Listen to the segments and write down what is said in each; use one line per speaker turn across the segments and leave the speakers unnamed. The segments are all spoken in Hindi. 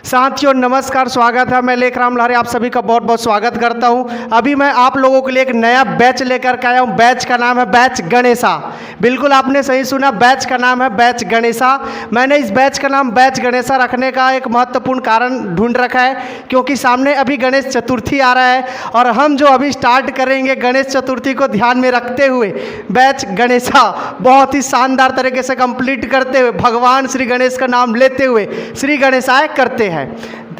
साथियों नमस्कार, स्वागत है। मैं लेखराम लहरे आप सभी का बहुत बहुत स्वागत करता हूं। अभी मैं आप लोगों के लिए एक नया बैच लेकर के आया हूं। बैच का नाम है बैच गणेशा। बिल्कुल आपने सही सुना, बैच का नाम है बैच गणेशा। मैंने इस बैच का नाम बैच गणेशा रखने का एक महत्वपूर्ण कारण ढूंढ रखा है, क्योंकि सामने अभी गणेश चतुर्थी आ रहा है और हम जो अभी स्टार्ट करेंगे गणेश चतुर्थी को ध्यान में रखते हुए बैच गणेशा बहुत ही शानदार तरीके से कंप्लीट करते हुए, भगवान श्री गणेश का नाम लेते हुए श्री गणेशाय करते हैं।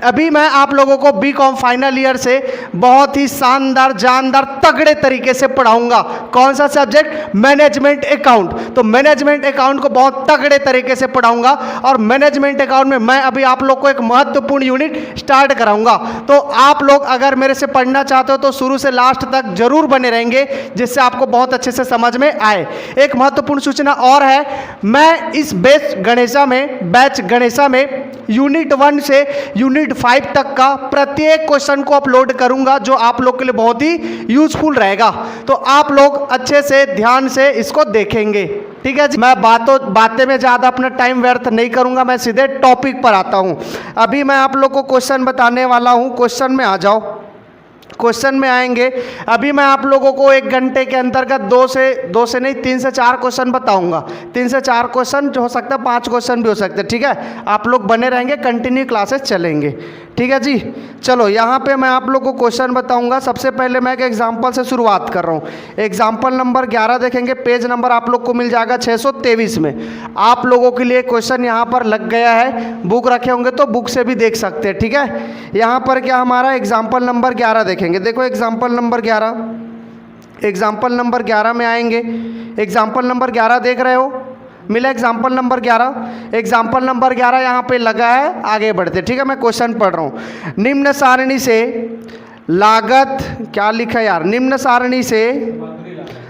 अभी मैं आप लोगों को बीकॉम फाइनल ईयर से बहुत ही शानदार जानदार तगड़े तरीके से पढ़ाऊंगा। कौन सा सब्जेक्ट? Management account. तो मैनेजमेंट अकाउंट को बहुत तगड़े तरीके से पढ़ाऊंगा और मैनेजमेंट अकाउंट में मैं अभी आप लोग को एक महत्वपूर्ण यूनिट स्टार्ट कराऊंगा। तो आप लोग अगर मेरे से पढ़ना चाहते हो तो शुरू से लास्ट तक जरूर बने रहेंगे, जिससे आपको बहुत अच्छे से समझ में आए। एक महत्वपूर्ण सूचना और है, मैं इस बैच गणेशा में यूनिट 1 से यूनिट 5 तक का प्रत्येक क्वेश्चन को अपलोड करूंगा, जो आप लोग के लिए बहुत ही यूजफुल रहेगा। तो आप लोग अच्छे से ध्यान से इसको देखेंगे, ठीक है जी। मैं बातें में ज़्यादा अपना टाइम व्यर्थ नहीं करूंगा, मैं सीधे टॉपिक पर आता हूं। अभी मैं आप लोग को क्वेश्चन बताने वाला हूं। क्वेश्चन में आ जाओ। क्वेश्चन में आएंगे। अभी मैं आप लोगों को 1 घंटे के अंतर्गत 2 से नहीं 3 से 4 क्वेश्चन बताऊंगा। 3 से 4 क्वेश्चन जो हो सकता है, 5 क्वेश्चन भी हो सकते हैं, ठीक है। आप लोग बने रहेंगे, कंटिन्यू क्लासेस चलेंगे, ठीक है जी। चलो यहाँ पे मैं आप लोग को क्वेश्चन बताऊंगा। सबसे पहले मैं एक एग्जाम्पल से शुरुआत कर रहा हूँ। एग्जाम्पल नंबर 11 देखेंगे, पेज नंबर आप लोग को मिल जाएगा 623 में। आप लोगों के लिए क्वेश्चन यहाँ पर लग गया है, बुक रखे होंगे तो बुक से भी देख सकते हैं, ठीक है। यहाँ पर क्या हमारा एग्जाम्पल नंबर 11 देखेंगे। देखो एग्जाम्पल नंबर 11 में आएंगे। एग्जाम्पल नंबर 11 देख रहे हो, मिला एग्जाम्पल नंबर 11। एग्जाम्पल नंबर 11 यहाँ पे लगा है, आगे बढ़ते, ठीक है। मैं क्वेश्चन पढ़ रहा हूँ। निम्न सारणी से लागत, क्या लिखा है यार, निम्न सारणी से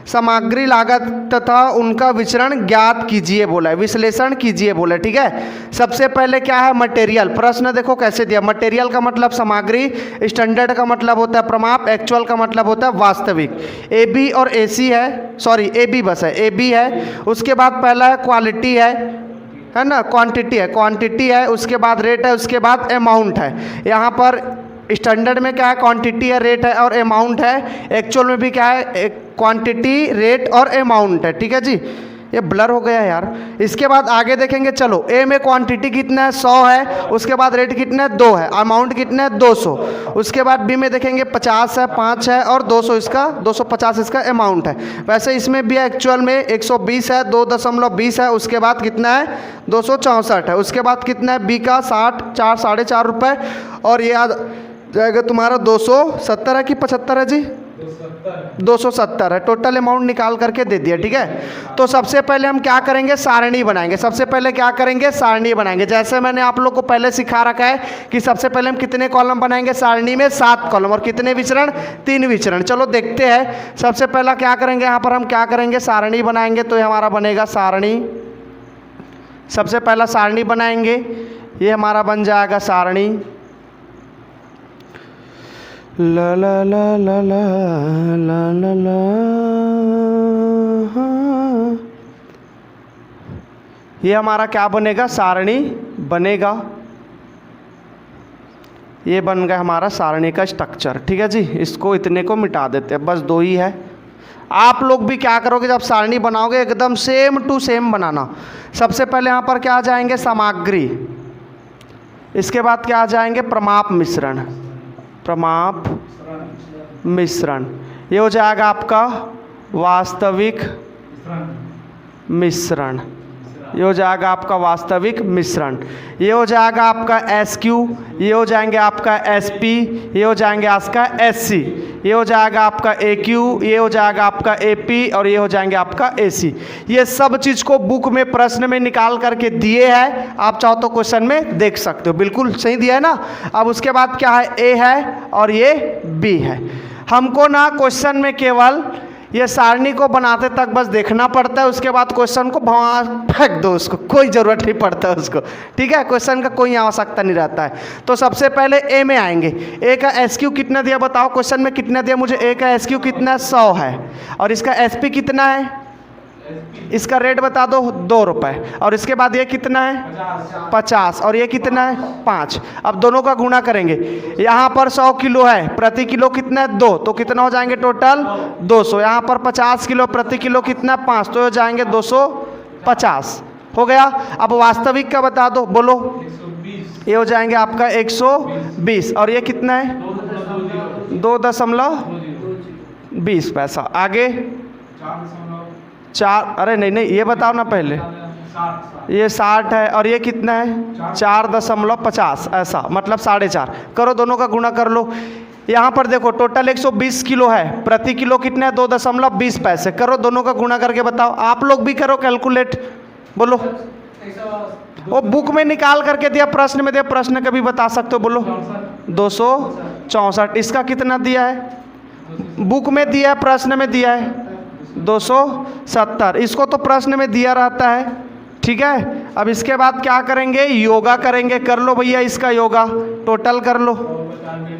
सामग्री लागत तथा उनका विचरण ज्ञात कीजिए बोला है, विश्लेषण कीजिए बोला है, ठीक है। सबसे पहले क्या है, मटेरियल। प्रश्न देखो कैसे दिया। मटेरियल का मतलब सामग्री, स्टैंडर्ड का मतलब होता है प्रमाप, एक्चुअल का मतलब होता है वास्तविक। ए बी और ए सी है, सॉरी ए बी बस है, ए बी है। उसके बाद पहला है क्वालिटी है ना, क्वांटिटी है। उसके बाद रेट है, उसके बाद अमाउंट है। यहाँ पर स्टैंडर्ड में क्या है, क्वांटिटी है, रेट है और अमाउंट है। एक्चुअल में भी क्या है, क्वांटिटी, रेट और अमाउंट है, ठीक है जी। ये ब्लर हो गया यार। इसके बाद आगे देखेंगे। चलो, ए में क्वांटिटी कितना है, 100 है। उसके बाद रेट कितना है, 2 है। अमाउंट कितना है, 200। उसके बाद बी में देखेंगे 50 है, 5 है और 200 इसका 250 इसका अमाउंट है। वैसे इसमें भी एक्चुअल में 120 है, 2.20 है। उसके बाद कितना है, 264 है। उसके बाद कितना है, बी का 60, 4 साढ़े 4 रुपये। और ये आ जाएगा तुम्हारा 270 है कि 75 है जी, 270 है। टोटल अमाउंट निकाल करके दे दिया, ठीक है। तो सबसे पहले हम क्या करेंगे, सारणी बनाएंगे। सबसे पहले क्या करेंगे, सारणी बनाएंगे। जैसे मैंने आप लोग को पहले सिखा रखा है कि सबसे पहले हम कितने कॉलम बनाएंगे सारणी में, 7 कॉलम। और कितने विचरण, 3 विचरण। चलो देखते हैं। सबसे पहला क्या करेंगे, यहाँ पर हम क्या करेंगे, सारणी बनाएंगे। तो ये हमारा बनेगा सारणी। सबसे पहला सारणी बनाएंगे, ये हमारा बन जाएगा सारणी। ला ला ला ला ला ला ला ला। ये हमारा क्या बनेगा, सारणी बनेगा। ये बन गया हमारा सारणी का स्ट्रक्चर, ठीक है जी। इसको इतने को मिटा देते हैं, बस 2 ही है। आप लोग भी क्या करोगे, जब सारणी बनाओगे एकदम सेम टू सेम बनाना। सबसे पहले यहाँ पर क्या आ जाएंगे, सामग्री। इसके बाद क्या आ जाएंगे, प्रमाप मिश्रण। प्रमाप मिश्रण, ये हो जाएगा आपका वास्तविक मिश्रण। ये हो जाएगा आपका वास्तविक मिश्रण। ये हो जाएगा आपका SQ, ये हो जाएंगे आपका SP, ये हो जाएंगे आपका SC, ये हो जाएगा आपका AQ, ये हो जाएगा आपका AP और ये हो जाएंगे आपका AC। ये सब चीज़ को बुक में प्रश्न में निकाल करके दिए हैं। आप चाहो तो क्वेश्चन में देख सकते हो, बिल्कुल सही दिया है ना। अब उसके बाद क्या है, A है और ये B है। हमको ना क्वेश्चन में केवल ये सारणी को बनाते तक बस देखना पड़ता है। उसके बाद क्वेश्चन को भवा फेंक दो, उसको कोई ज़रूरत नहीं पड़ता उसको, ठीक है। क्वेश्चन का कोई आवश्यकता नहीं रहता है। तो सबसे पहले ए में आएंगे। ए का SQ कितना दिया बताओ, क्वेश्चन में कितना दिया मुझे। ए का SQ कितना है, 100 है। और इसका SP कितना है, इसका रेट बता दो 2 रुपये। और इसके बाद ये कितना है 50 और ये कितना है 5। अब दोनों का गुणा करेंगे। यहाँ पर 100 किलो है, प्रति किलो कितना है 2, तो कितना हो जाएंगे टोटल 200। यहाँ पर 50 किलो, प्रति किलो कितना है 5, तो हो जाएंगे 250। हो गया। अब वास्तविक का बता दो, बोलो। ये हो जाएंगे आपका 120 और ये कितना है 2.20 पैसा। आगे 4, अरे नहीं ये बताओ ना पहले। ये 60 है और ये कितना है 4.50 ऐसा, मतलब 4.5। करो, दोनों का गुणा कर लो। यहाँ पर देखो टोटल 120 किलो है, प्रति किलो कितना है 2.20 पैसे। करो, दोनों का गुणा करके बताओ। आप लोग भी करो कैलकुलेट, बोलो। वो बुक में निकाल करके दिया, प्रश्न में दिया, प्रश्न कभी बता सकते हो, बोलो। 264। इसका कितना दिया है, बुक में दिया है, प्रश्न में दिया है 270। इसको तो प्रश्न में दिया रहता है, ठीक है। अब इसके बाद क्या करेंगे, योगा करेंगे। कर लो भैया इसका योगा, टोटल कर लो।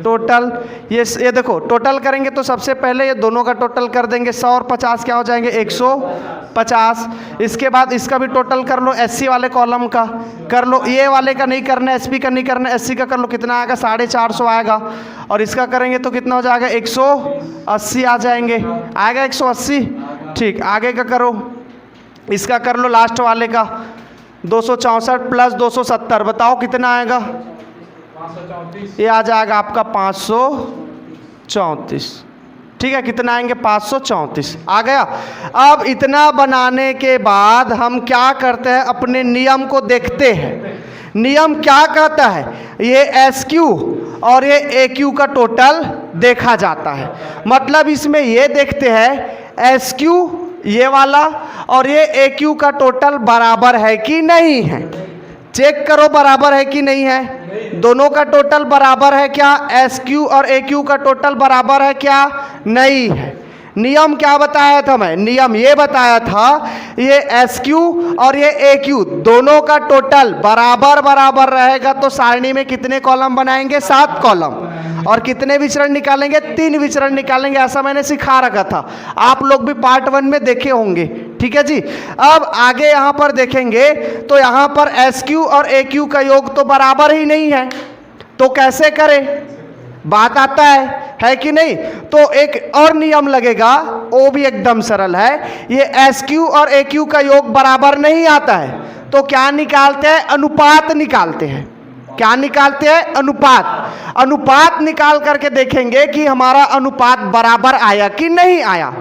टोटल ये देखो, टोटल करेंगे तो सबसे पहले ये दोनों का टोटल कर देंगे। 100 और 50 क्या हो जाएंगे 150। इसके बाद इसका भी टोटल कर लो, एससी वाले कॉलम का कर लो। ये वाले का नहीं करना, एसपी का नहीं करना, एससी का कर लो। कितना आएगा 450 आएगा। और इसका करेंगे तो कितना हो जाएगा 180 आ जाएंगे, आएगा 180। ठीक, आगे का करो, इसका कर लो लास्ट वाले का। 264 प्लस 270 बताओ कितना आएगा। ये आ जाएगा आपका 534। ठीक है, कितना आएंगे 534 आ गया। अब इतना बनाने के बाद हम क्या करते हैं, अपने नियम को देखते हैं। नियम क्या कहता है, ये SQ और ये AQ का टोटल देखा जाता है। मतलब इसमें ये देखते हैं SQ ये वाला और ये AQ का टोटल बराबर है कि नहीं है। चेक करो बराबर है कि नहीं है। दोनों का टोटल बराबर है क्या, SQ और AQ का टोटल बराबर है क्या, नहीं है। नियम क्या बताया था मैं, नियम ये बताया था ये SQ और ये AQ दोनों का टोटल बराबर बराबर रहेगा तो सारणी में कितने कॉलम बनाएंगे 7 कॉलम। और कितने विचरण निकालेंगे 3 विचरण निकालेंगे। ऐसा मैंने सिखा रखा था, आप लोग भी पार्ट 1 में देखे होंगे। ठीक है जी। अब आगे यहाँ पर देखेंगे तो यहाँ पर SQ और AQ का योग तो बराबर ही नहीं है, तो कैसे करें, बात आता है कि नहीं। तो एक और नियम लगेगा, वो भी एकदम सरल है। ये SQ और AQ का योग बराबर नहीं आता है तो क्या निकालते हैं, अनुपात निकालते हैं। क्या निकालते हैं, अनुपात। अनुपात निकाल करके देखेंगे कि हमारा अनुपात बराबर आया कि नहीं आया।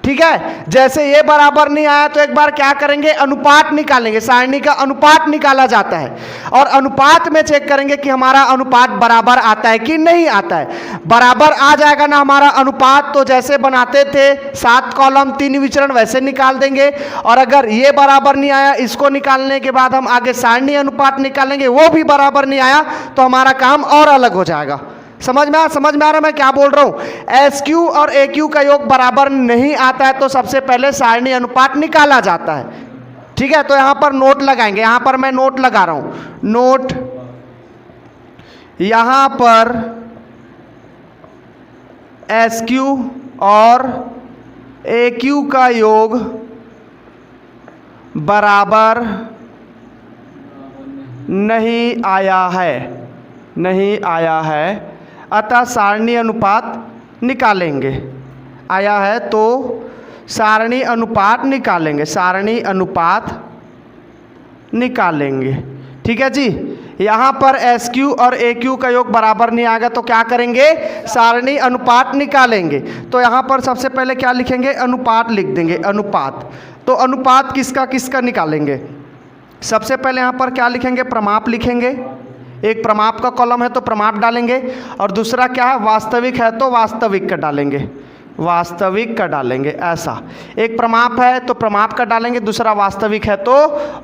ठीक है, जैसे ये बराबर नहीं आया तो एक बार क्या करेंगे, अनुपात निकालेंगे। सारणी का अनुपात निकाला जाता है और अनुपात में चेक करेंगे कि हमारा अनुपात बराबर आता है कि नहीं आता है। बराबर आ जाएगा ना हमारा अनुपात तो जैसे बनाते थे 7 कॉलम 3 विचरण वैसे निकाल देंगे। और अगर ये बराबर नहीं आया, इसको निकालने के बाद हम आगे सारणी अनुपात निकालेंगे, वो भी बराबर नहीं आया तो हमारा काम और अलग हो जाएगा। समझ में आ रहा मैं क्या बोल रहा हूँ। SQ और AQ का योग बराबर नहीं आता है तो सबसे पहले सारणी अनुपात निकाला जाता है। ठीक है, तो यहाँ पर नोट लगाएंगे। यहाँ पर मैं नोट लगा रहा हूँ, नोट। यहाँ पर SQ और AQ का योग बराबर नहीं आया है, नहीं आया है, अतः सारणी अनुपात निकालेंगे। आया है तो सारणी अनुपात निकालेंगे, सारणी अनुपात निकालेंगे। ठीक है जी। यहाँ पर SQ और AQ का योग बराबर नहीं आएगा तो क्या करेंगे, सारणी अनुपात निकालेंगे। तो यहाँ पर सबसे पहले क्या लिखेंगे, अनुपात लिख देंगे, अनुपात। तो अनुपात किसका किसका निकालेंगे, सबसे पहले यहाँ पर क्या लिखेंगे, प्रमाप लिखेंगे। एक प्रमाप का कॉलम है तो प्रमाप डालेंगे और दूसरा क्या है, वास्तविक है तो वास्तविक का डालेंगे, वास्तविक का डालेंगे। ऐसा एक प्रमाप है तो प्रमाप का डालेंगे, दूसरा वास्तविक है तो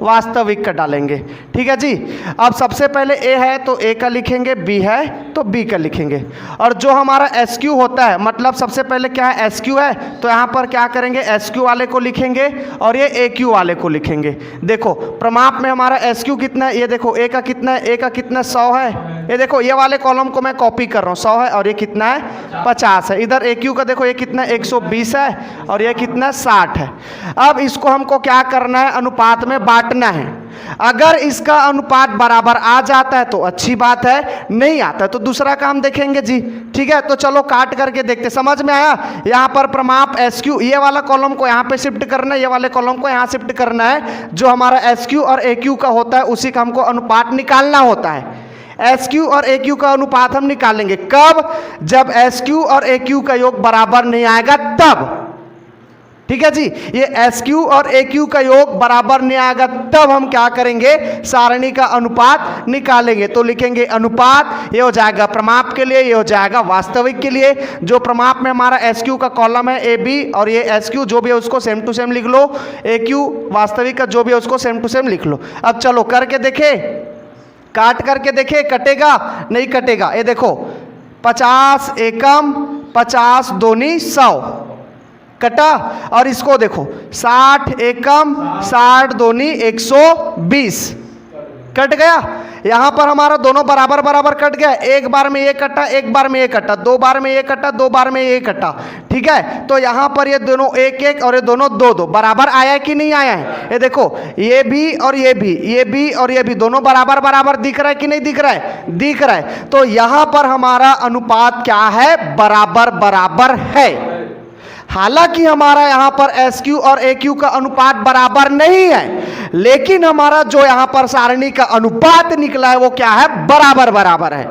वास्तविक का डालेंगे। ठीक है जी। अब सबसे पहले A है तो A का लिखेंगे, B है तो B का लिखेंगे। और जो हमारा SQ होता है, मतलब सबसे पहले क्या है, SQ है तो यहाँ पर क्या करेंगे, SQ वाले को लिखेंगे और ये AQ वाले को लिखेंगे। देखो प्रमाप में हमारा SQ कितना है, ये देखो A का कितना है, A का कितना 100 है, ये देखो ये वाले कॉलम को मैं कॉपी कर रहा हूँ, 100 है और ये कितना है 50 है। इधर AQ का देखो ये कितना 120 है और ये कितना 60 है। अब इसको हमको क्या करना है, अनुपात में बांटना है। अगर इसका अनुपात बराबर आ जाता है तो अच्छी बात है, नहीं आता है तो दूसरा काम देखेंगे जी। ठीक है, तो चलो काट करके देखते, समझ में आया। यहाँ पर प्रमाप SQ, ये वाला कॉलम को यहाँ पे शिफ्ट करना है, ये वाले कॉलम को यहाँ शिफ्ट करना है। जो हमारा SQ और AQ का होता है उसी का हमको अनुपात निकालना होता है। SQ और AQ का अनुपात हम निकालेंगे कब, जब SQ और AQ का योग बराबर नहीं आएगा तब। ठीक है जी, ये SQ और AQ का योग बराबर नहीं आएगा तब हम क्या करेंगे, सारणी का अनुपात निकालेंगे। तो लिखेंगे अनुपात, ये हो जाएगा प्रमाप के लिए, ये हो जाएगा वास्तविक के लिए। जो प्रमाप में हमारा SQ का कॉलम है AB और ये SQ जो भी है उसको सेम टू सेम लिख लो, AQ वास्तविक का जो भी है उसको सेम टू सेम लिख लो। अब चलो करके देखे, काट करके देखे, कटेगा नहीं कटेगा। ये देखो 50 एकम 50 दूनी 100 कटा, और इसको देखो 60 एकम 60 दूनी 120 कट गया। यहां पर हमारा दोनों बराबर बराबर कट गया, एक बार में ये कटा, एक बार में ये कटा, दो बार में ये कटा, दो बार में ये कटा। ठीक है, तो यहां पर ये दोनों एक एक और ये दोनों दो दो बराबर आया है कि नहीं आया है। ये देखो ये भी और ये भी, ये भी और ये भी दोनों बराबर बराबर दिख रहा है कि नहीं दिख रहा है, दिख रहा है। तो यहां पर हमारा अनुपात क्या है, बराबर बराबर है। हालांकि हमारा यहां पर SQ और AQ का अनुपात बराबर नहीं है, लेकिन हमारा जो यहां पर सारणी का अनुपात निकला है वो क्या है, बराबर बराबर है।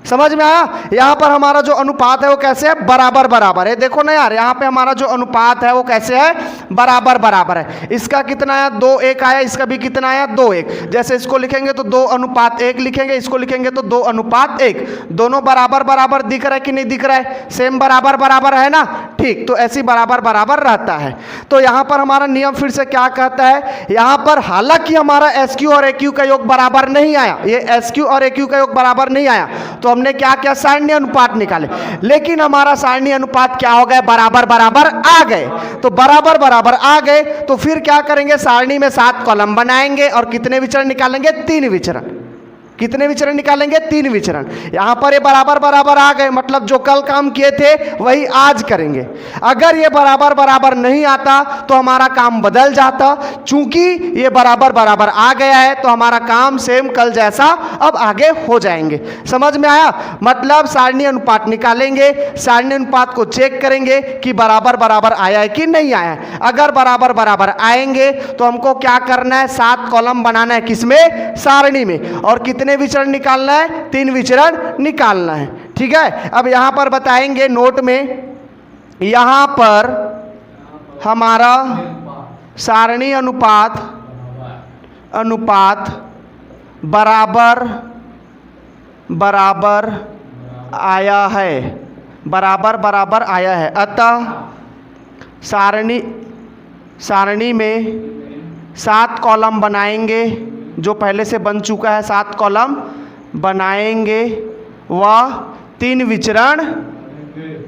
समझ में आया। यहां पर हमारा जो अनुपात है वो कैसे है, बराबर बराबर है। देखो ना यार, यहां पे हमारा जो अनुपात है वो कैसे है, बराबर बराबर है। इसका कितना आया 2:1 आया, इसका भी कितना आया 2:1। जैसे इसको लिखेंगे तो 2:1 लिखेंगे, इसको लिखेंगे तो 2:1। दोनों बराबर बराबर दिख रहा है कि नहीं दिख रहा है, सेम बराबर बराबर है ना। ठीक, तो ऐसी बराबर बराबर रहता है। तो यहां पर हमारा नियम फिर से क्या कहता है, यहां पर हालांकि हमारा SQ और AQ का योग बराबर नहीं आया, ये SQ और AQ का योग बराबर नहीं आया, तो हमने क्या किया, सारणी अनुपात निकाले। लेकिन हमारा सारणी अनुपात क्या हो गए, बराबर बराबर आ गए। तो बराबर बराबर आ गए तो फिर क्या करेंगे, सारणी में 7 कॉलम बनाएंगे और कितने विचरण निकालेंगे, 3 विचरण। कितने विचरण निकालेंगे, 3 विचरण। यहां पर ये बराबर बराबर आ गए, मतलब जो कल काम किए थे वही आज करेंगे। अगर ये बराबर बराबर नहीं आता तो हमारा काम बदल जाता। चूंकि ये बराबर बराबर आ गया है तो हमारा काम सेम कल जैसा अब आगे हो जाएंगे। समझ में आया। मतलब सारणी अनुपात निकालेंगे, सारणी अनुपात को चेक करेंगे कि बराबर बराबर आया है कि नहीं आया है। अगर बराबर बराबर आएंगे तो हमको क्या करना है, 7 कॉलम बनाना है, किसमें, सारणी में। और कितने विचरण निकालना है, 3 विचरण निकालना है। ठीक है, अब यहां पर बताएंगे नोट में, यहां पर हमारा सारणी अनुपात बराबर बराबर आया है, बराबर बराबर आया है। अतः सारणी में 7 कॉलम बनाएंगे, जो पहले से बन चुका है 7 कॉलम बनाएंगे व 3 विचरण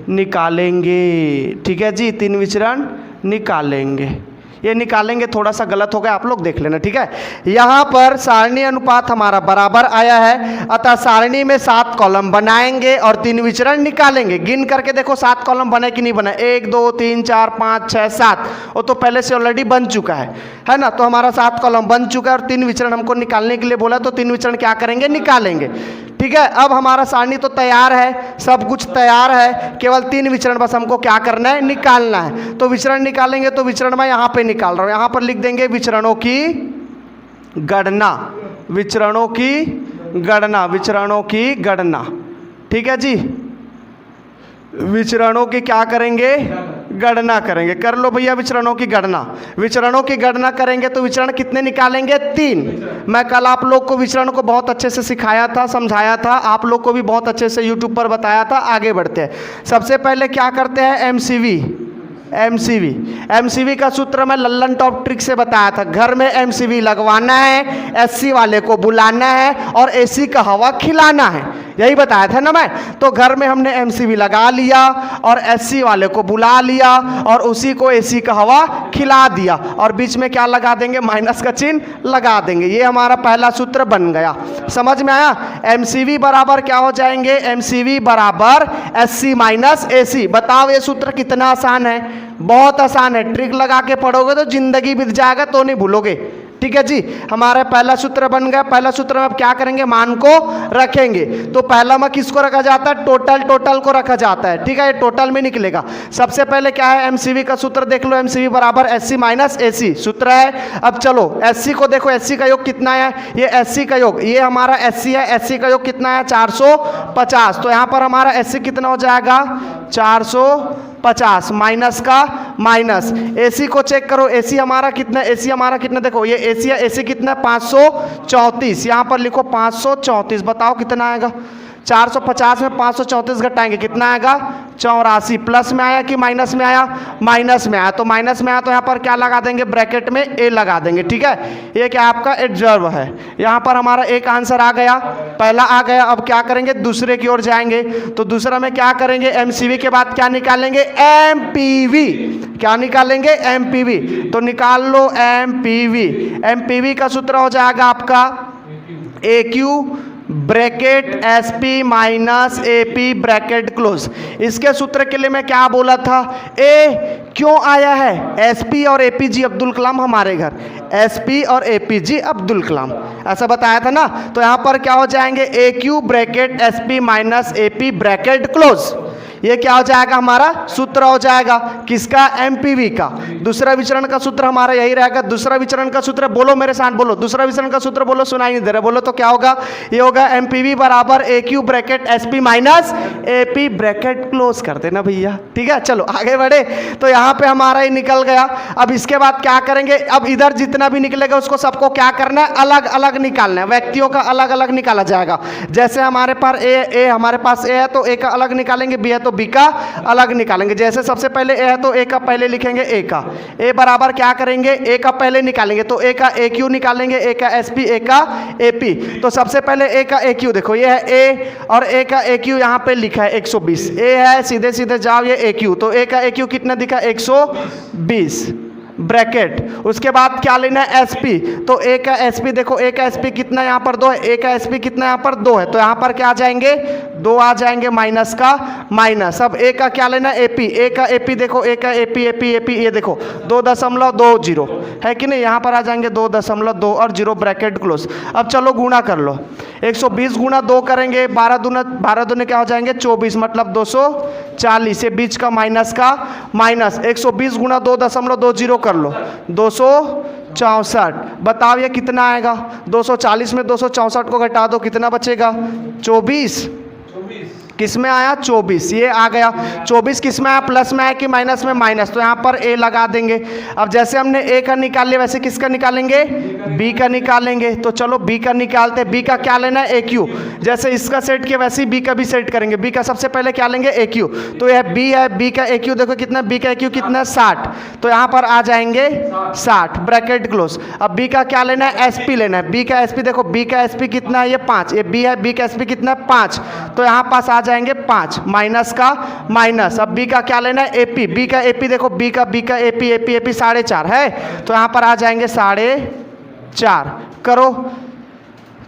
निकालेंगे। ठीक है जी, 3 विचरण निकालेंगे। ये निकालेंगे थोड़ा सा गलत हो गया, आप लोग देख लेना। ठीक है, यहाँ पर सारणी अनुपात हमारा बराबर आया है, अतः सारणी में 7 कॉलम बनाएंगे और 3 विचरण निकालेंगे। गिन करके देखो 7 कॉलम बने कि नहीं बने, 1 2 3 4 5 6 7, वो तो पहले से ऑलरेडी बन चुका है ना। तो हमारा 7 कॉलम बन चुका है और 3 विचरण हमको निकालने के लिए बोला, तो 3 विचरण क्या करेंगे, निकालेंगे। ठीक है, अब हमारा सारणी तो तैयार है, सब कुछ तैयार है, केवल 3 विचरण बस हमको क्या करना है, निकालना है। तो विचरण निकालेंगे, तो विचरण मैं यहाँ पे निकाल रहा हूँ, यहाँ पर लिख देंगे विचरणों की गणना, विचरणों की गणना, विचरणों की गणना। ठीक है जी, विचरणों की क्या करेंगे, गणना करेंगे। कर लो भैया विचरणों की गणना। विचरणों की गणना करेंगे तो विचरण कितने निकालेंगे, 3। मैं कल आप लोग को विचरण को बहुत अच्छे से सिखाया था, समझाया था, आप लोग को भी बहुत अच्छे से यूट्यूब पर बताया था। आगे बढ़ते हैं। सबसे पहले क्या करते हैं, एमसीवी का सूत्र मैं लल्लन टॉप ट्रिक से बताया था। घर में एमसीवी लगवाना है, एससी वाले को बुलाना है और एसी का हवा खिलाना है। यही बताया था ना मैं। तो घर में हमने एमसीवी लगा लिया और एससी वाले को बुला लिया और उसी को एसी का हवा खिला दिया और बीच में क्या लगा देंगे, माइनस का चिन्ह लगा देंगे। ये हमारा पहला सूत्र बन गया। समझ में आया? एमसीवी बराबर क्या हो जाएंगे, एमसीवी बराबर एससी माइनस एसी। बताओ ये सूत्र कितना आसान है, बहुत आसान है। ट्रिक लगा के पढ़ोगे तो जिंदगी बीत जाएगा, तो नहीं भूलोगे। ठीक है जी, हमारा पहला सूत्र बन गया। पहला सूत्र में अब क्या करेंगे, मान को रखेंगे। तो पहला में किसको रखा जाता है, टोटल को रखा जाता है। ठीक है, ये टोटल में निकलेगा। सबसे पहले क्या है, एमसीवी का सूत्र देख लो, एमसीवी बराबर एससी माइनस एसी सूत्र है। अब चलो एससी को देखो, एससी का योग कितना है, ये एससी का योग, ये हमारा एससी है, एससी का योग कितना है 450। तो यहाँ पर हमारा एससी कितना हो जाएगा 450 माइनस का माइनस। एसी को चेक करो, एसी हमारा कितना, एसी हमारा कितना, देखो ये एसी है, एसी कितना 534, यहाँ पर लिखो 534। बताओ कितना आएगा, 450 में 534 घटाएंगे कितना आएगा 84। प्लस में आया कि माइनस में आया, माइनस में आया। तो माइनस में आया तो यहाँ पर क्या लगा देंगे, ब्रैकेट में ए लगा देंगे। ठीक है, ये क्या आपका एडजर्व है। यहाँ पर हमारा एक आंसर आ गया, पहला आ गया। अब क्या करेंगे, दूसरे की ओर जाएंगे। तो दूसरा में क्या करेंगे, एमसीवी के बाद क्या निकालेंगे, एमपीवी। क्या निकालेंगे, एमपीवी। तो निकाल लो एमपीवी। एमपीवी का सूत्र हो जाएगा आपका A Q bracket S P minus A P bracket close. इसके सूत्र के लिए मैं क्या बोला था, ए क्यों आया है, एस पी और A P G Abdul Kalam हमारे घर, एस पी और A P G Abdul Kalam, ऐसा बताया था ना। तो यहाँ पर क्या हो जाएंगे, A Q bracket S P minus A P bracket close. ये क्या हो जाएगा, हमारा सूत्र हो जाएगा किसका, एमपीवी का। दूसरा विचरण का सूत्र हमारा यही रहेगा। दूसरा विचरण का सूत्र बोलो मेरे साथ, बोलो दूसरा विचरण का सूत्र बोलो, सुनाई नहीं दे रहा, बोलो तो क्या होगा, ये होगा एमपीवी बराबर A Q bracket S P minus A P bracket close कर देना भैया। ठीक है, चलो आगे बढ़े। तो यहाँ पे हमारा ये निकल गया। अब इसके बाद क्या करेंगे, अब इधर जितना भी निकलेगा उसको सबको क्या करना है, अलग अलग निकालना है, व्यक्तियों का अलग अलग निकाला जाएगा। जैसे हमारे पास ए हमारे पास ए है तो ए का अलग निकालेंगे, बी है तो बी का अलग निकालेंगे। जैसे सबसे पहले ए है तो ए का पहले लिखेंगे, ए का ए बराबर क्या करेंगे, ए का पहले निकालेंगे तो ए का ए क्यू निकालेंगे, ए का एस पी, ए का ए पी। तो सबसे पहले ए का ए क्यू देखो, ये है ए और ए का ए क्यू यहाँ पे लिखा है 120, ए है सीधे सीधे जाओ, ये ए क्यू। तो ए का ए क्यू कितना दिखा 120 ब्रैकेट। उसके बाद क्या लेना है, एसपी। तो ए का एसपी देखो, ए का एसपी कितना यहाँ पर 2 है, ए का एसपी कितना यहाँ पर 2 है। तो यहाँ पर क्या आ जाएंगे, 2 आ जाएंगे माइनस का माइनस। अब ए का क्या लेना है, एपी। ए का एपी देखो, ए का एपी एपी एपी, ये देखो 2.20 है कि नहीं, यहाँ पर आ जाएंगे 2.2 और 0 ब्रैकेट क्लोज। अब चलो गुणा कर लो, 120 गुणा 2 करेंगे, 12 दूने क्या हो जाएंगे 24, मतलब 240। ये बीच का माइनस का माइनस, 120 गुणा 2.20 कर लो, 264। बताओ ये कितना आएगा, 240 में 264 को घटा दो, कितना बचेगा 24। किस में आया 24, ये आ गया 24। किस में आया, प्लस में आया कि माइनस में, माइनस। तो यहाँ पर ए लगा देंगे। अब जैसे हमने ए का निकाल लिया वैसे किसका निकालेंगे, बी का निकालेंगे। तो चलो बी का निकालते हैं। बी का क्या लेना है, ए क्यू। जैसे इसका सेट किया वैसे ही बी का भी सेट करेंगे। बी का सबसे पहले क्या लेंगे, ए क्यू। तो यह बी है, बी का ए क्यू देखो कितना, बी का ए क्यू कितना 60। तो यहाँ पर आ जाएंगे 60 ब्रैकेट क्लोज। अब बी का क्या लेना है, एस पी लेना है। बी का एस पी देखो, बी का एस पी कितना है, ये 5, ये बी है, बी का एस पी कितना है 5। तो यहाँ पास आ जाएंगे 5 माइनस का माइनस। अब बी का क्या लेना है, एपी। बी का एपी देखो, बी का एपी एपी एपी 4.5 है। तो यहाँ पर आ जाएंगे 4.5। करो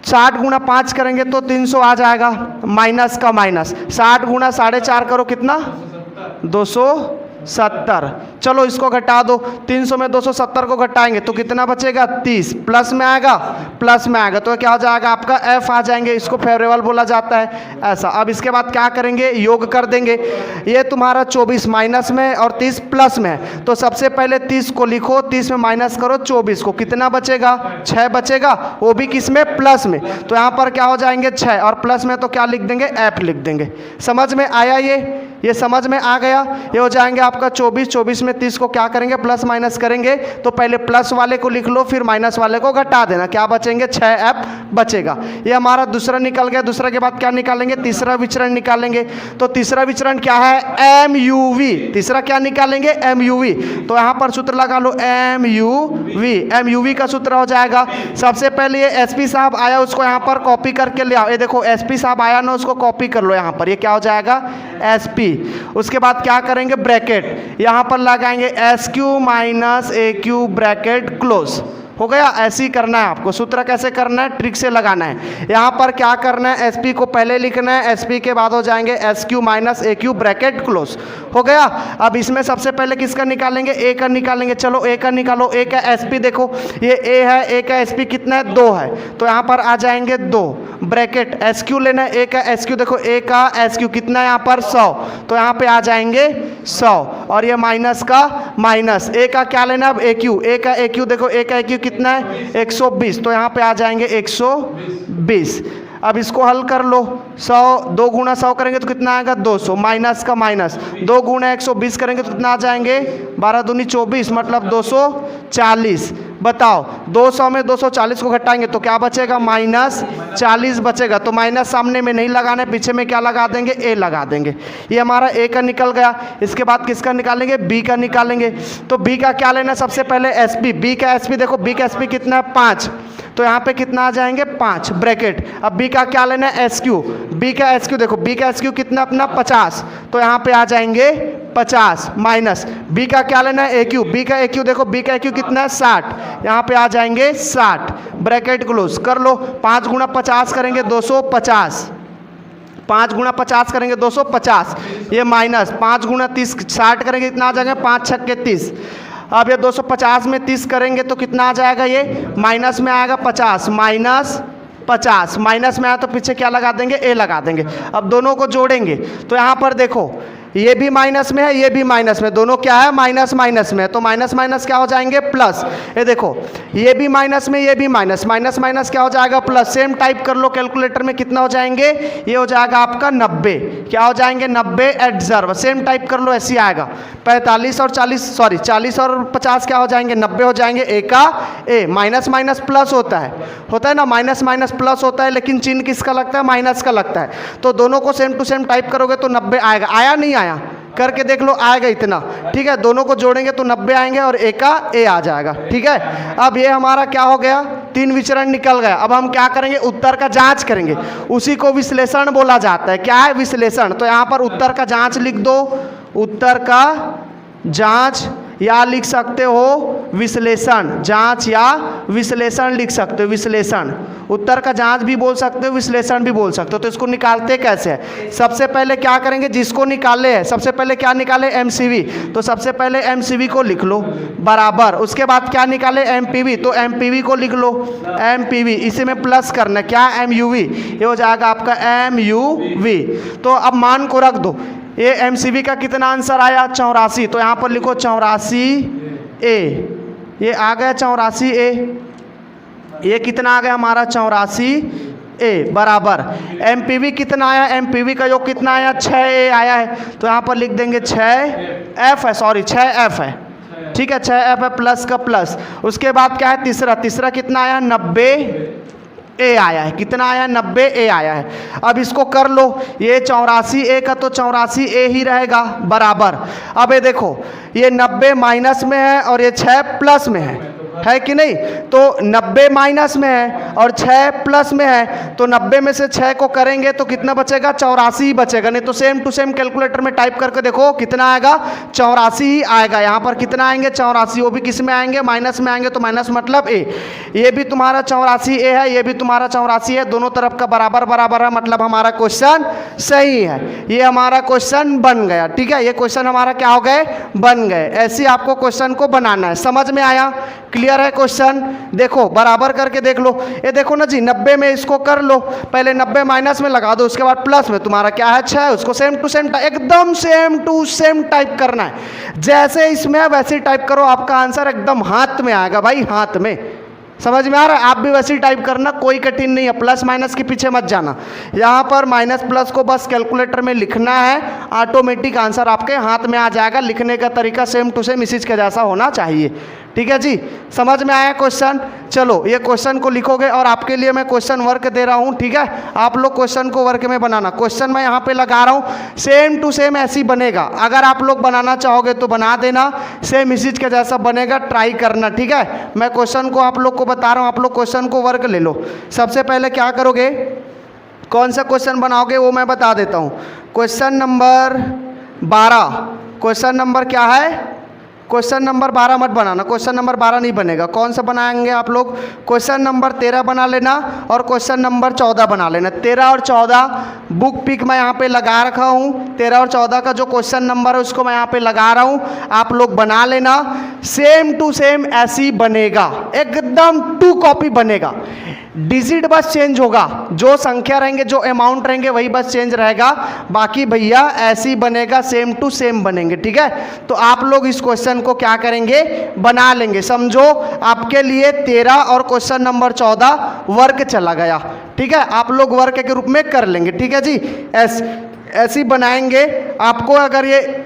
60 गुणा 5 करेंगे तो 300 आ जाएगा, माइनस का माइनस। 60 गुणा 4.5 करो कितना 270। चलो इसको घटा दो, 300 में 270 को घटाएंगे तो कितना बचेगा 30। प्लस में आएगा, प्लस में आएगा तो क्या हो जाएगा आपका एफ आ जाएंगे। इसको फेवरेबल बोला जाता है ऐसा। अब इसके बाद क्या करेंगे, योग कर देंगे। ये तुम्हारा 24 माइनस में और 30 प्लस में। तो सबसे पहले 30 को लिखो, 30 में माइनस करो 24 को, कितना बचेगा 6 बचेगा, वो भी किस में, प्लस में। तो यहाँ पर क्या हो जाएंगे 6 और प्लस में तो क्या लिख देंगे, एफ लिख देंगे। समझ में आया ये। ये समझ में आ गया। ये हो जाएंगे आपका 24, 24 में 30 को क्या करेंगे प्लस माइनस करेंगे, तो पहले प्लस वाले को लिख लो फिर माइनस वाले को घटा देना, क्या बचेंगे 6f बचेगा। ये हमारा दूसरा निकल गया। दूसरा के बाद क्या निकालेंगे, तीसरा विचरण निकालेंगे। तो तीसरा विचरण क्या है, MUV। तीसरा क्या निकालेंगे, MUV। तो यहाँ पर सूत्र लगा लो MUV। MUV का सूत्र हो जाएगा, सबसे पहले ये SP साहब आया उसको यहाँ पर कॉपी करके ले आओ। ये देखो SP साहब आया ना, उसको कॉपी कर लो यहाँ पर, ये क्या हो जाएगा SP। उसके बाद क्या करेंगे, ब्रैकेट यहाँ पर लगाएंगे SQ minus AQ bracket close. हो गया। ऐसे ही करना है आपको। सूत्र कैसे करना है, ट्रिक से लगाना है। यहाँ पर क्या करना है, SP को पहले लिखना है, SP के बाद हो जाएंगे SQ minus AQ bracket close. हो गया। अब इसमें सबसे पहले किसका निकालेंगे, A का निकालेंगे। चलो A का निकालो। A का SP देखो, ये A है, A का SP कितना है 2 है, तो यहाँ पर आ जाएंगे 2 ब्रैकेट SQ लेना है। A का SQ देखो, A का SQ कितना है यहाँ पर 100, तो यहाँ पे आ जाएंगे 100 और ये माइनस का माइनस। A का क्या लेना अब AQ, A का AQ देखो, A का AQ कितना है 120, तो यहाँ पे आ जाएंगे 120। अब इसको हल कर लो। 100 2 गुना 100 करेंगे तो कितना आएगा 200, माइनस का माइनस 2 गुना 120 करेंगे तो कितना आ जाएंगे 12 दूनी 24 मतलब 240। बताओ 200 में 240 को घटाएंगे तो क्या बचेगा, माइनस 40 बचेगा। तो माइनस सामने में नहीं लगाना है, पीछे में क्या लगा देंगे, A लगा देंगे। ये हमारा A का निकल गया। इसके बाद किसका निकालेंगे, B का निकालेंगे। तो B का क्या लेना है, सबसे पहले SP। B का SP देखो, B का SP कितना है 5, तो यहाँ पे कितना आ जाएंगे 5 ब्रैकेट। अब B का क्या लेना है SQ। B का SQ देखो, B का SQ कितना अपना 50, तो यहाँ पे आ जाएंगे 50 माइनस। B का क्या लेना है AQ। B का AQ देखो, B का AQ कितना है 60, यहाँ पे आ जाएंगे 60 ब्रैकेट क्लोज कर लो। 5 गुना 50 करेंगे 250, 5 गुना 50 करेंगे 250, ये माइनस 5 गुना 30 60 करेंगे कितना आ जाएगा 5 छक्के 30। अब ये 250 में 30 करेंगे तो कितना आ जाएगा, ये माइनस में आएगा 50, माइनस 50 माइनस में आया तो पीछे क्या लगा देंगे, A लगा देंगे। अब दोनों को जोड़ेंगे तो यहाँ पर देखो ये भी माइनस में है, ये भी माइनस में, दोनों क्या है माइनस माइनस में, तो माइनस माइनस क्या हो जाएंगे प्लस। ये देखो ये भी माइनस में, ये भी माइनस, माइनस माइनस क्या हो जाएगा प्लस। सेम टाइप कर लो कैलकुलेटर में, कितना हो जाएंगे, ये हो जाएगा आपका 90, क्या हो जाएंगे 90 एडजर्व। सेम टाइप कर लो, ऐसे आएगा 45 और 40 सॉरी 40 और 50 क्या हो जाएंगे 90 हो जाएंगे। A का A, माइनस माइनस प्लस होता है ना, माइनस माइनस प्लस होता है, लेकिन चिन्ह किसका लगता है, माइनस का लगता है। तो दोनों को सेम टू सेम टाइप करोगे तो 90 आएगा। आया नहीं आया, करके देख लो, आएगा इतना। ठीक है, दोनों को जोड़ेंगे तो 90 आएंगे और A का A आ जाएगा। ठीक है, अब ये हमारा क्या हो गया, 3 विचरण निकल गया। अब हम क्या करेंगे, उत्तर का जांच करेंगे, उसी को विश्लेषण बोला जाता है। क्या है विश्लेषण, तो यहाँ पर उत्तर का जांच लिख दो, उत्तर का जांच, या लिख सकते हो विश्लेषण, जांच या विश्लेषण लिख सकते हो, विश्लेषण। उत्तर का जांच भी बोल सकते हो, विश्लेषण भी बोल सकते हो। तो इसको निकालते कैसे है, सबसे पहले क्या करेंगे, जिसको निकाले है सबसे पहले क्या निकाले MCV, तो सबसे पहले MCV को लिख लो बराबर। उसके बाद क्या निकाले MPV, तो MPV को लिख लो MPV, इसी में प्लस करना क्या MUV, ये हो जाएगा आपका MUV। तो अब मान को रख दो, ये MCV का कितना आंसर आया 84, तो यहाँ पर लिखो 84A, ये आ गया 84A। ये कितना आ गया हमारा 84A बराबर। MPV कितना आया, MPV का योग कितना आया 6A आया है, तो यहाँ पर लिख देंगे 6F है, सॉरी 6F है। ठीक है, 6F है प्लस का प्लस। उसके बाद क्या है तीसरा, तीसरा कितना आया 90A आया है, कितना आया 90A आया है। अब इसको कर लो, ये 84A का तो 84A ही रहेगा बराबर। अब ये देखो ये 90 माइनस में है और ये 6 प्लस में है कि नहीं, तो 90 माइनस में है और 6 प्लस में है, तो 90 में से 6 को करेंगे तो कितना बचेगा 84 ही बचेगा। नहीं तो सेम टू सेम कैलकुलेटर में टाइप करके देखो कितना आएगा 84 ही आएगा। यहाँ पर कितना आएंगे 84, वो भी किस में आएंगे माइनस में आएंगे, तो माइनस मतलब A। ये भी तुम्हारा 84A है, ये भी तुम्हारा 84 है, दोनों तरफ का बराबर बराबर है, मतलब हमारा क्वेश्चन सही है। ये हमारा क्वेश्चन बन गया। ठीक है, ये क्वेश्चन हमारा क्या हो गए, बन गए। ऐसे आपको क्वेश्चन को बनाना है। समझ में आया, क्लियर है क्वेश्चन। देखो बराबर करके देख लो, ये देखो ना जी 90 में इसको कर लो, पहले 90 माइनस में लगा दो, उसके बाद प्लस में तुम्हारा क्या है 6, उसको सेम टू सेम एकदम सेम टू सेम टाइप करना है। जैसे इसमें वैसे टाइप करो, आपका आंसर एकदम हाथ में आएगा भाई, हाथ में। समझ में आ रहा है? आप भी वैसे ही टाइप करना, कोई कठिन नहीं है, प्लस माइनस के पीछे मत जाना। यहाँ पर माइनस प्लस को बस कैलकुलेटर में लिखना है, ऑटोमेटिक आंसर आपके हाथ में आ जाएगा। लिखने का तरीका सेम टू सेम इसी के जैसा होना चाहिए। ठीक है जी, समझ में आया क्वेश्चन? चलो ये क्वेश्चन को लिखोगे और आपके लिए मैं क्वेश्चन वर्क दे रहा हूँ। ठीक है, आप लोग क्वेश्चन को वर्क में बनाना। क्वेश्चन मैं यहाँ पे लगा रहा हूँ, सेम टू सेम ऐसी बनेगा। अगर आप लोग बनाना चाहोगे तो बना देना, सेम इसी के जैसा बनेगा, ट्राई करना। ठीक है, मैं क्वेश्चन को आप लोग को बता रहा हूँ, आप लोग क्वेश्चन को वर्क ले लो। सबसे पहले क्या करोगे, कौन सा क्वेश्चन बनाओगे वो मैं बता देता हूँ। क्वेश्चन नंबर 12, क्वेश्चन नंबर क्या है, क्वेश्चन नंबर 12 मत बनाना, क्वेश्चन नंबर 12 नहीं बनेगा। कौन सा बनाएंगे आप लोग, क्वेश्चन नंबर 13 बना लेना और क्वेश्चन नंबर 14 बना लेना। 13 और 14 बुक पिक मैं यहाँ पे लगा रखा हूँ। 13 और 14 का जो क्वेश्चन नंबर है उसको मैं यहाँ पे लगा रहा हूँ, आप लोग बना लेना। सेम टू सेम ऐसी बनेगा, एकदम 2 कॉपी बनेगा। डिजिट बस चेंज होगा, जो संख्या रहेंगे, जो अमाउंट रहेंगे वही बस चेंज रहेगा, बाकी भैया ऐसी बनेगा, सेम टू सेम बनेंगे। ठीक है, तो आप लोग इस क्वेश्चन को क्या करेंगे, बना लेंगे। समझो आपके लिए 13 और क्वेश्चन नंबर 14 वर्क चला गया। ठीक है, आप लोग वर्क के रूप में कर लेंगे। ठीक है जी, ऐसी बनाएंगे। आपको अगर ये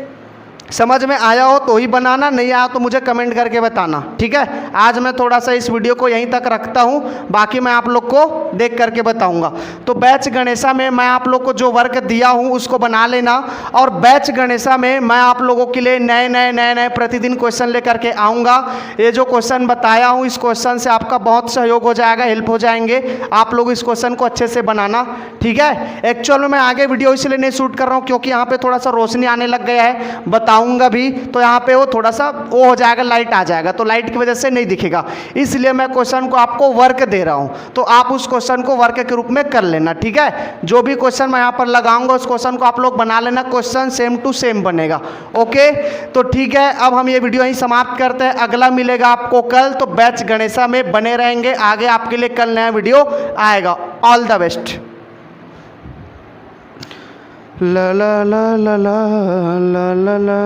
समझ में आया हो तो ही बनाना, नहीं आया तो मुझे कमेंट करके बताना। ठीक है, आज मैं थोड़ा सा इस वीडियो को यहीं तक रखता हूँ, बाकी मैं आप लोग को देख करके बताऊँगा। तो बैच गणेशा में मैं आप लोग को जो वर्क दिया हूँ उसको बना लेना, और बैच गणेशा में मैं आप लोगों के लिए नए नए प्रतिदिन क्वेश्चन लेकर के आऊँगा। ये जो क्वेश्चन बताया हूँ, इस क्वेश्चन से आपका बहुत सहयोग हो जाएगा, हेल्प हो जाएंगे। आप लोग इस क्वेश्चन को अच्छे से बनाना। ठीक है, एक्चुअल में मैं आगे वीडियो इसलिए नहीं शूट कर रहा हूँ क्योंकि यहाँ पे थोड़ा सा रोशनी आने लग गया है, बताऊँगा भी तो यहाँ पे वो थोड़ा सा वो हो जाएगा, लाइट आ जाएगा, तो लाइट की वजह से नहीं दिखेगा, इसलिए मैं क्वेश्चन को आपको वर्क दे रहा हूँ। तो आप उस क्वेश्चन को वर्क के रूप में कर लेना। ठीक है, जो भी क्वेश्चन मैं यहाँ पर लगाऊंगा उस क्वेश्चन को आप लोग बना लेना, क्वेश्चन सेम टू सेम बनेगा। ओके, तो ठीक है, अब हम ये वीडियो यहीं समाप्त करते हैं। अगला मिलेगा आपको कल, तो बैच गणेशा में बने रहेंगे, आगे आपके लिए कल नया वीडियो आएगा। All the best. ला ला ला ला ला ला ला ला